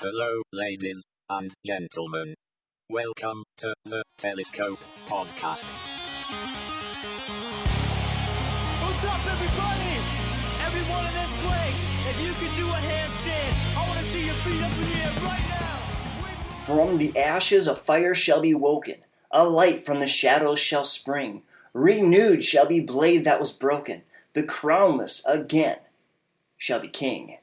Hello, ladies and gentlemen. Welcome to the Telescope Podcast. What's up, everybody? Everyone in this place, if you could do a handstand, I want to see your feet up in the air right now. From the ashes a fire shall be woken, a light from the shadows shall spring. Renewed shall be blade that was broken, the crownless again shall be king.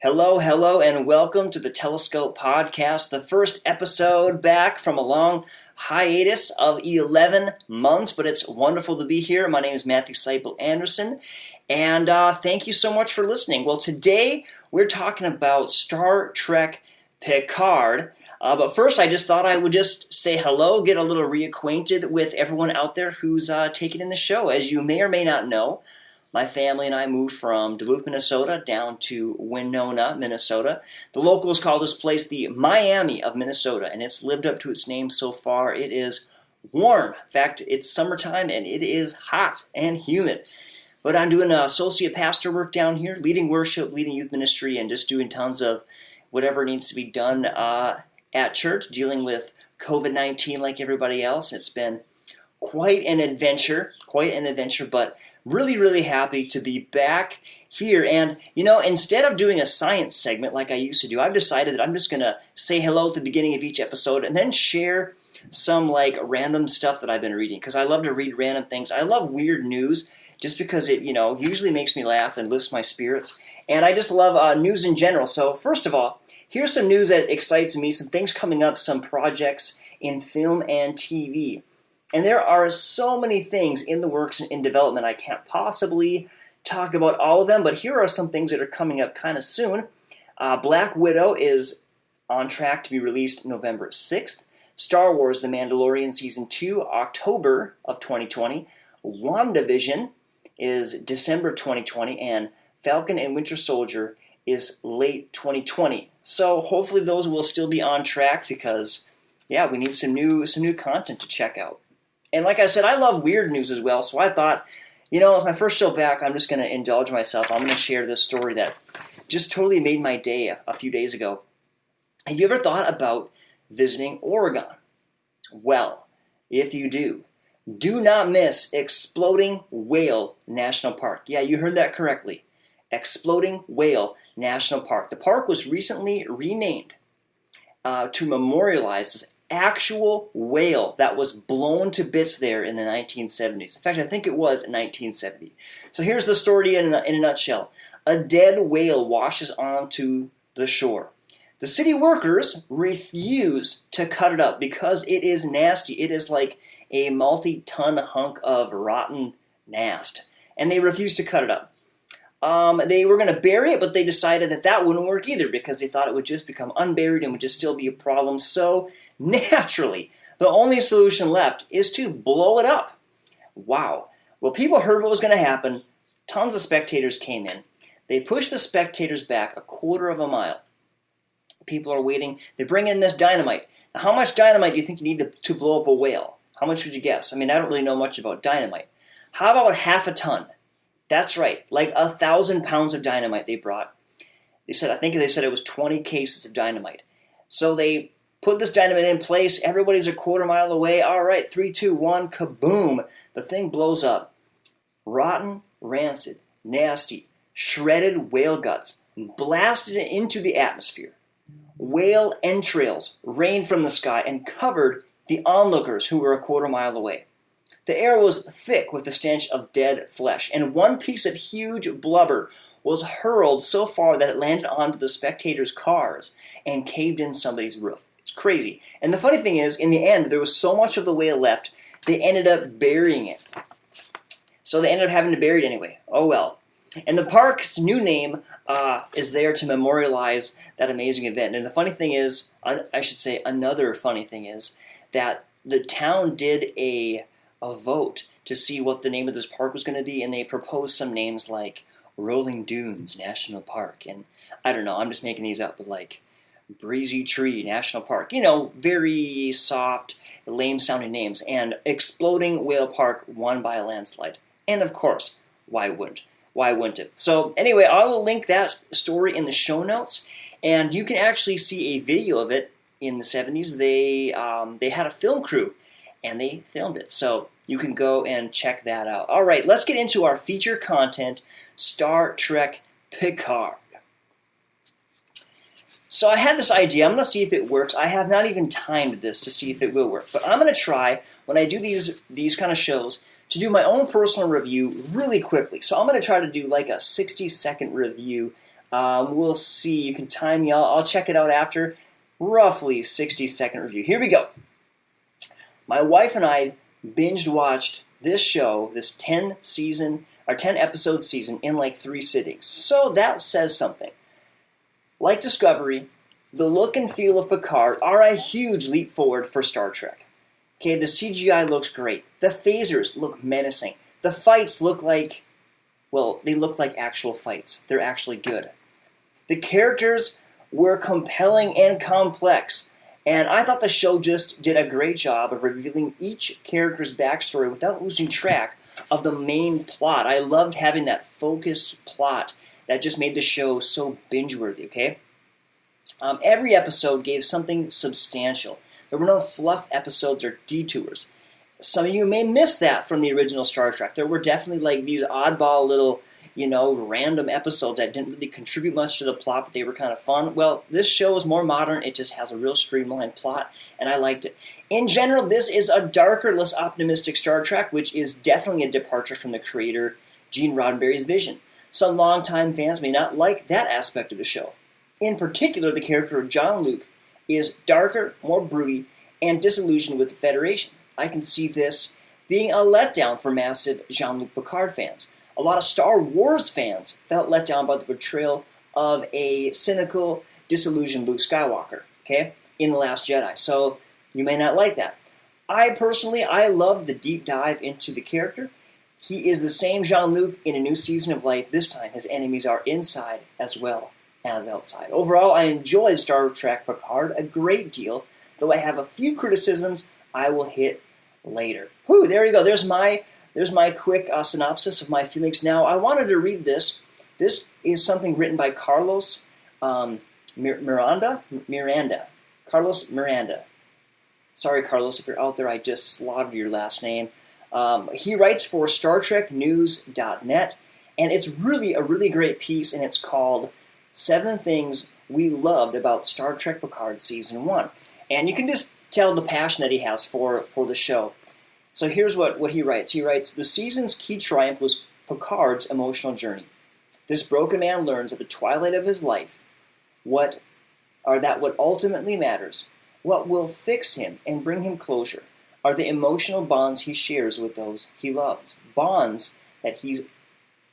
Hello, and welcome to the Telescope Podcast, the first episode back from a long hiatus of 11 months, but it's wonderful to be here. My name is Matthew Seipel Anderson, and thank you so much for listening. Well, today we're talking about Star Trek Picard, but first I just thought I would just say hello, get a little reacquainted with everyone out there who's taking in the show. As you may or may not know, my family and I moved from Duluth, Minnesota down to Winona, Minnesota. The locals call this place the Miami of Minnesota, and it's lived up to its name so far. It is warm. In fact, it's summertime, and it is hot and humid. But I'm doing associate pastor work down here, leading worship, leading youth ministry, and just doing tons of whatever needs to be done at church, dealing with COVID-19 like everybody else. It's been quite an adventure, but really happy to be back here. And, instead of doing a science segment like I used to do, I've decided that I'm just going to say hello at the beginning of each episode and then share some, random stuff that I've been reading, because I love to read random things. I love weird news just because it, usually makes me laugh and lifts my spirits. And I just love news in general. So, first of all, here's some news that excites me, some things coming up, some projects in film and TV. And there are so many things in the works and in development, I can't possibly talk about all of them, but here are some things that are coming up kind of soon. Black Widow is on track to be released November 6th. Star Wars The Mandalorian Season 2, October of 2020. WandaVision is December of 2020, and Falcon and Winter Soldier is late 2020. So hopefully those will still be on track because, we need some new content to check out. And like I said, I love weird news as well, so I thought, my first show back, I'm just going to indulge myself. I'm going to share this story that just totally made my day a few days ago. Have you ever thought about visiting Oregon? Well, if you do not miss Exploding Whale National Park. Yeah, you heard that correctly. Exploding Whale National Park. The park was recently renamed to memorialize this actual whale that was blown to bits there in the 1970s. In fact, I think it was 1970. So here's the story in a nutshell. A dead whale washes onto the shore. The city workers refuse to cut it up because it is nasty. It is like a multi-ton hunk of rotten nast. And they refuse to cut it up. They were going to bury it, but they decided that wouldn't work either because they thought it would just become unburied and would just still be a problem. So, naturally, the only solution left is to blow it up. Wow. Well, people heard what was going to happen. Tons of spectators came in. They pushed the spectators back a quarter of a mile. People are waiting. They bring in this dynamite. Now, how much dynamite do you think you need to blow up a whale? How much would you guess? I don't really know much about dynamite. How about half a ton? That's right, 1,000 pounds of dynamite they brought. I think they said it was 20 cases of dynamite. So they put this dynamite in place. Everybody's a quarter mile away. All right, 3, 2, 1, kaboom. The thing blows up. Rotten, rancid, nasty, shredded whale guts blasted into the atmosphere. Whale entrails rained from the sky and covered the onlookers who were a quarter mile away. The air was thick with the stench of dead flesh, and one piece of huge blubber was hurled so far that it landed onto the spectators' cars and caved in somebody's roof. It's crazy. And the funny thing is, in the end, there was so much of the whale left, they ended up burying it. So they ended up having to bury it anyway. Oh well. And the park's new name is there to memorialize that amazing event. And the funny thing is, another funny thing is, that the town did a vote to see what the name of this park was going to be, and they proposed some names like Rolling Dunes National Park, and I don't know, I'm just making these up, but Breezy Tree National Park, very soft, lame-sounding names, and Exploding Whale Park won by a landslide. And of course, why wouldn't? Why wouldn't it? So anyway, I will link that story in the show notes. And you can actually see a video of it in the 70s. They had a film crew, and they filmed it. So you can go and check that out. All right, let's get into our feature content, Star Trek Picard. So I had this idea. I'm going to see if it works. I have not even timed this to see if it will work. But I'm going to try, when I do these kind of shows, to do my own personal review really quickly. So I'm going to try to do like a 60-second review. We'll see. You can time me. I'll check it out after. Roughly 60-second review. Here we go. My wife and I binge watched this show, this 10 episode season, in like 3 sittings. So that says something. Like Discovery, the look and feel of Picard are a huge leap forward for Star Trek. Okay, the CGI looks great. The phasers look menacing. The fights look like, well, they look like actual fights. They're actually good. The characters were compelling and complex, and I thought the show just did a great job of revealing each character's backstory without losing track of the main plot. I loved having that focused plot that just made the show so binge-worthy, okay? Every episode gave something substantial. There were no fluff episodes or detours. Some of you may miss that from the original Star Trek. There were definitely like these oddball little, random episodes that didn't really contribute much to the plot, but they were kind of fun. Well, this show is more modern. It just has a real streamlined plot, and I liked it. In general, this is a darker, less optimistic Star Trek, which is definitely a departure from the creator Gene Roddenberry's vision. Some longtime fans may not like that aspect of the show. In particular, the character of Jean-Luc is darker, more broody, and disillusioned with the Federation. I can see this being a letdown for massive Jean-Luc Picard fans. A lot of Star Wars fans felt let down by the portrayal of a cynical, disillusioned Luke Skywalker, okay, in The Last Jedi. So you may not like that. I love the deep dive into the character. He is the same Jean-Luc in a new season of life. This time, his enemies are inside as well as outside. Overall, I enjoy Star Trek Picard a great deal, though I have a few criticisms I will hit later. Whew, there you go. There's my quick synopsis of my feelings. Now, I wanted to read this. This is something written by Carlos Miranda. Carlos Miranda. Sorry, Carlos, if you're out there, I just slaughtered your last name. He writes for StarTrekNews.net, and it's really a really great piece, and it's called 7 Things We Loved About Star Trek Picard Season 1. And you can just tell the passion that he has for the show. So here's what he writes. He writes, the season's key triumph was Picard's emotional journey. This broken man learns at the twilight of his life what ultimately matters, what will fix him and bring him closure, are the emotional bonds he shares with those he loves, bonds that he's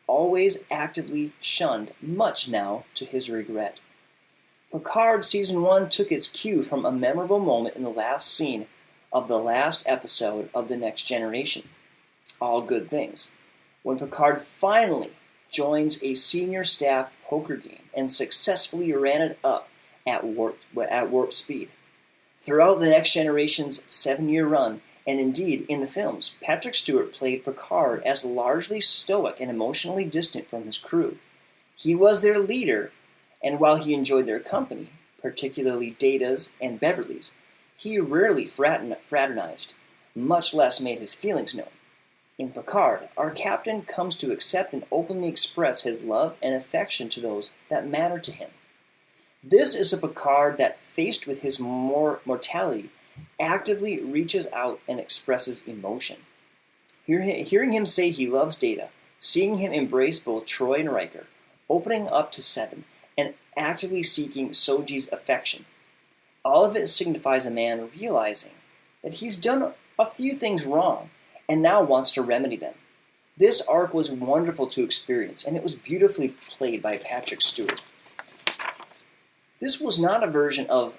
always actively shunned, much now to his regret. Picard Season 1 took its cue from a memorable moment in the last scene of the last episode of The Next Generation, All Good Things, when Picard finally joins a senior staff poker game and successfully ran it up at warp speed. Throughout The Next Generation's 7-year run, and indeed in the films, Patrick Stewart played Picard as largely stoic and emotionally distant from his crew. He was their leader, and while he enjoyed their company, particularly Data's and Beverly's, he rarely fraternized, much less made his feelings known. In Picard, our captain comes to accept and openly express his love and affection to those that matter to him. This is a Picard that, faced with his mortality, actively reaches out and expresses emotion. Hearing him say he loves Data, seeing him embrace both Troy and Riker, opening up to Seven, and actively seeking Soji's affection. All of it signifies a man realizing that he's done a few things wrong and now wants to remedy them. This arc was wonderful to experience, and it was beautifully played by Patrick Stewart. This was not a version of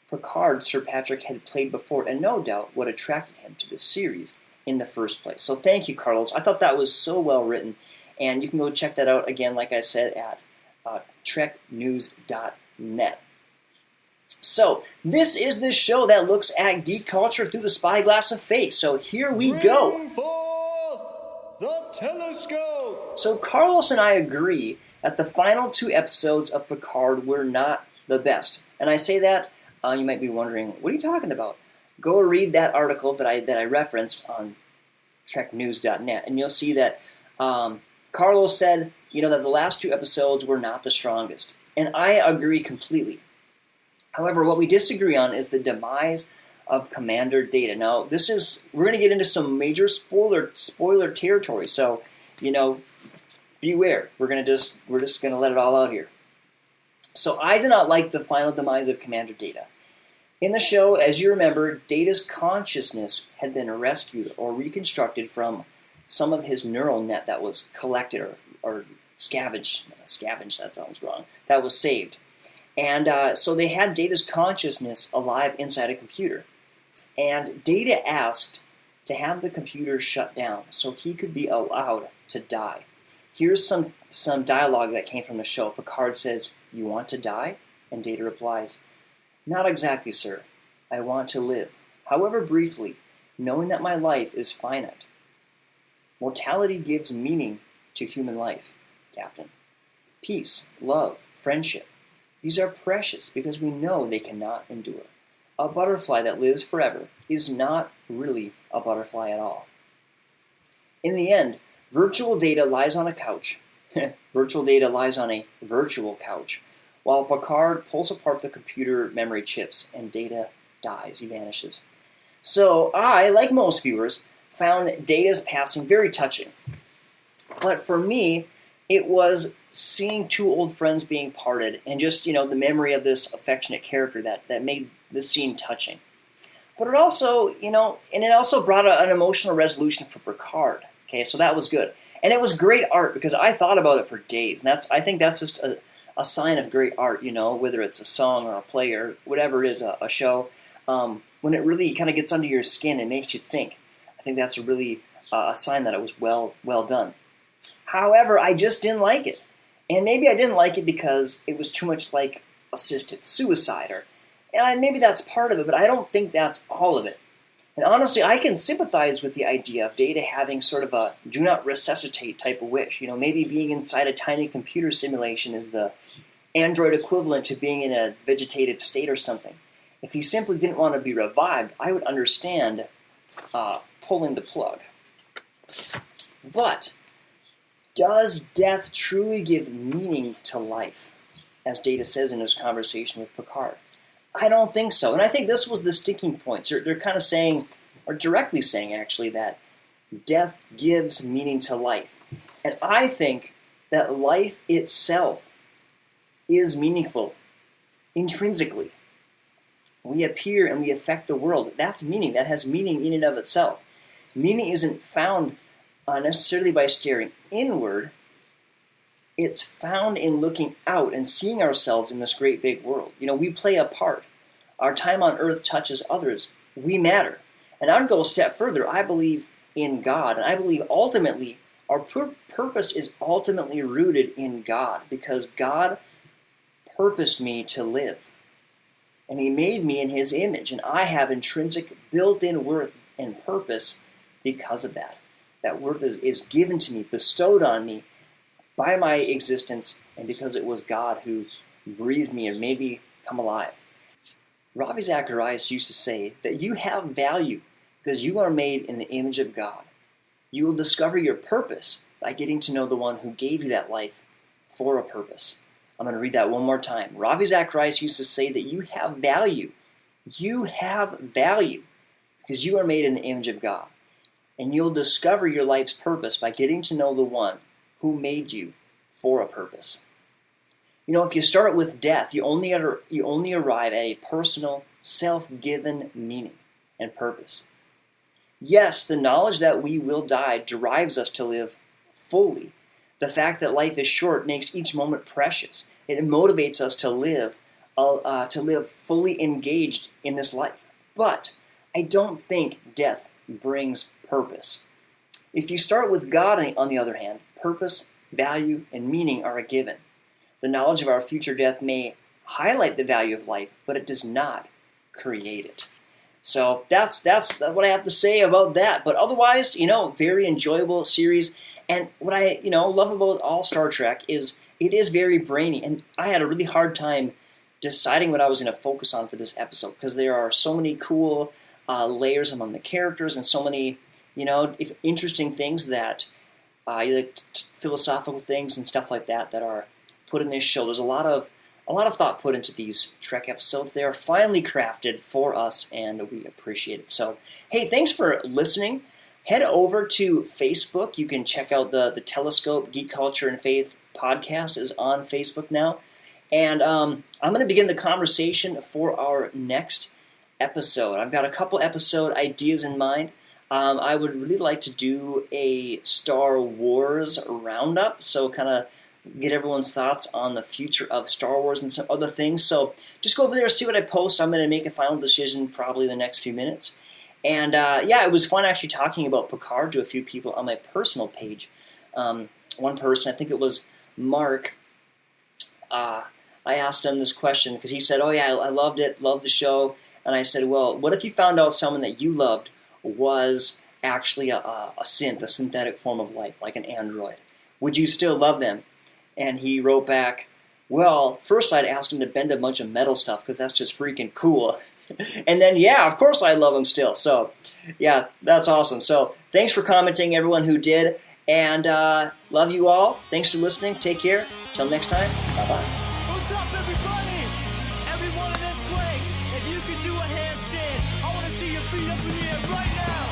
Picard Sir Patrick had played before, and no doubt what attracted him to this series in the first place. So thank you, Carlos. I thought that was so well written, and you can go check that out again, like I said, at TrekNews.net. So, this is the show that looks at geek culture through the spyglass of faith. So here we go. Bring forth the telescope. So Carlos and I agree that the final 2 episodes of Picard were not the best. And I say that, you might be wondering, what are you talking about? Go read that article that I referenced on treknews.net, and you'll see that Carlos said, that the last 2 episodes were not the strongest. And I agree completely. However, what we disagree on is the demise of Commander Data. Now, we're going to get into some major spoiler territory, so, beware. We're just going to let it all out here. So I did not like the final demise of Commander Data. In the show, as you remember, Data's consciousness had been rescued or reconstructed from some of his neural net that was collected or scavenged, that sounds wrong, that was saved. And so they had Data's consciousness alive inside a computer. And Data asked to have the computer shut down so he could be allowed to die. Here's some dialogue that came from the show. Picard says, "You want to die?" And Data replies, "Not exactly, sir. I want to live, however briefly, knowing that my life is finite. Mortality gives meaning to human life, Captain. Peace, love, friendship, these are precious because we know they cannot endure. A butterfly that lives forever is not really a butterfly at all." In the end, virtual Data lies on a couch. Virtual Data lies on a virtual couch, while Picard pulls apart the computer memory chips and Data dies. He vanishes. So I, like most viewers, found Data's passing very touching. But for me, it was seeing 2 old friends being parted and just, the memory of this affectionate character that made the scene touching. But it also, and it also brought an emotional resolution for Picard. Okay, so that was good. And it was great art because I thought about it for days. And I think that's just a sign of great art, whether it's a song or a play or whatever it is, a show. When it really kind of gets under your skin and makes you think, I think that's really a sign that it was well done. However, I just didn't like it. And maybe I didn't like it because it was too much like assisted suicide. And maybe that's part of it, but I don't think that's all of it. And honestly, I can sympathize with the idea of Data having sort of a do not resuscitate type of wish. Maybe being inside a tiny computer simulation is the android equivalent to being in a vegetative state or something. If he simply didn't want to be revived, I would understand pulling the plug. But does death truly give meaning to life, as Data says in his conversation with Picard? I don't think so. And I think this was the sticking point. They're kind of saying, or directly saying actually, that death gives meaning to life. And I think that life itself is meaningful, intrinsically. We appear and we affect the world. That's meaning. That has meaning in and of itself. Meaning isn't found necessarily by staring inward. It's found in looking out and seeing ourselves in this great big world. We play a part. Our time on earth touches others. We matter. And I'd go a step further. I believe in God. And I believe ultimately our purpose is ultimately rooted in God, because God purposed me to live. And He made me in His image. And I have intrinsic built-in worth and purpose because of that. That worth is given to me, bestowed on me by my existence, and because it was God who breathed me and made me come alive. Ravi Zacharias used to say that you have value because you are made in the image of God. You will discover your purpose by getting to know the one who gave you that life for a purpose. I'm going to read that one more time. Ravi Zacharias used to say that you have value. You have value because you are made in the image of God. And you'll discover your life's purpose by getting to know the one who made you for a purpose. If you start with death, you only arrive at a personal, self-given meaning and purpose. Yes, the knowledge that we will die drives us to live fully. The fact that life is short makes each moment precious. It motivates us to live fully engaged in this life. But I don't think death brings purpose. If you start with God, on the other hand, purpose, value, and meaning are a given. The knowledge of our future death may highlight the value of life, but it does not create it. So that's what I have to say about that. But otherwise, very enjoyable series. And what I love about all Star Trek is it is very brainy. And I had a really hard time deciding what I was going to focus on for this episode, because there are so many cool layers among the characters and so many, interesting things that, philosophical things and stuff like that are put in this show. There's a lot of thought put into these Trek episodes. They are finely crafted for us, and we appreciate it. So, hey, thanks for listening. Head over to Facebook. You can check out the Telescope Geek Culture and Faith podcast is on Facebook now. And I'm going to begin the conversation for our next episode. I've got a couple episode ideas in mind. I would really like to do a Star Wars roundup, so kind of get everyone's thoughts on the future of Star Wars and some other things. So just go over there, see what I post. I'm going to make a final decision probably in the next few minutes. And it was fun actually talking about Picard to a few people on my personal page. One person, I think it was Mark, I asked him this question because he said, oh yeah, I loved it, loved the show. And I said, well, what if you found out someone that you loved was actually a synth, a synthetic form of life, like an android? Would you still love them? And he wrote back, well, first I'd ask him to bend a bunch of metal stuff because that's just freaking cool. And then, yeah, of course I love him still. So, yeah, that's awesome. So, thanks for commenting, everyone who did. And love you all. Thanks for listening. Take care. Till next time. Bye-bye. What's up, everybody? Everyone in this place, if you can do a handstand, I want to see your feet up in the air right now.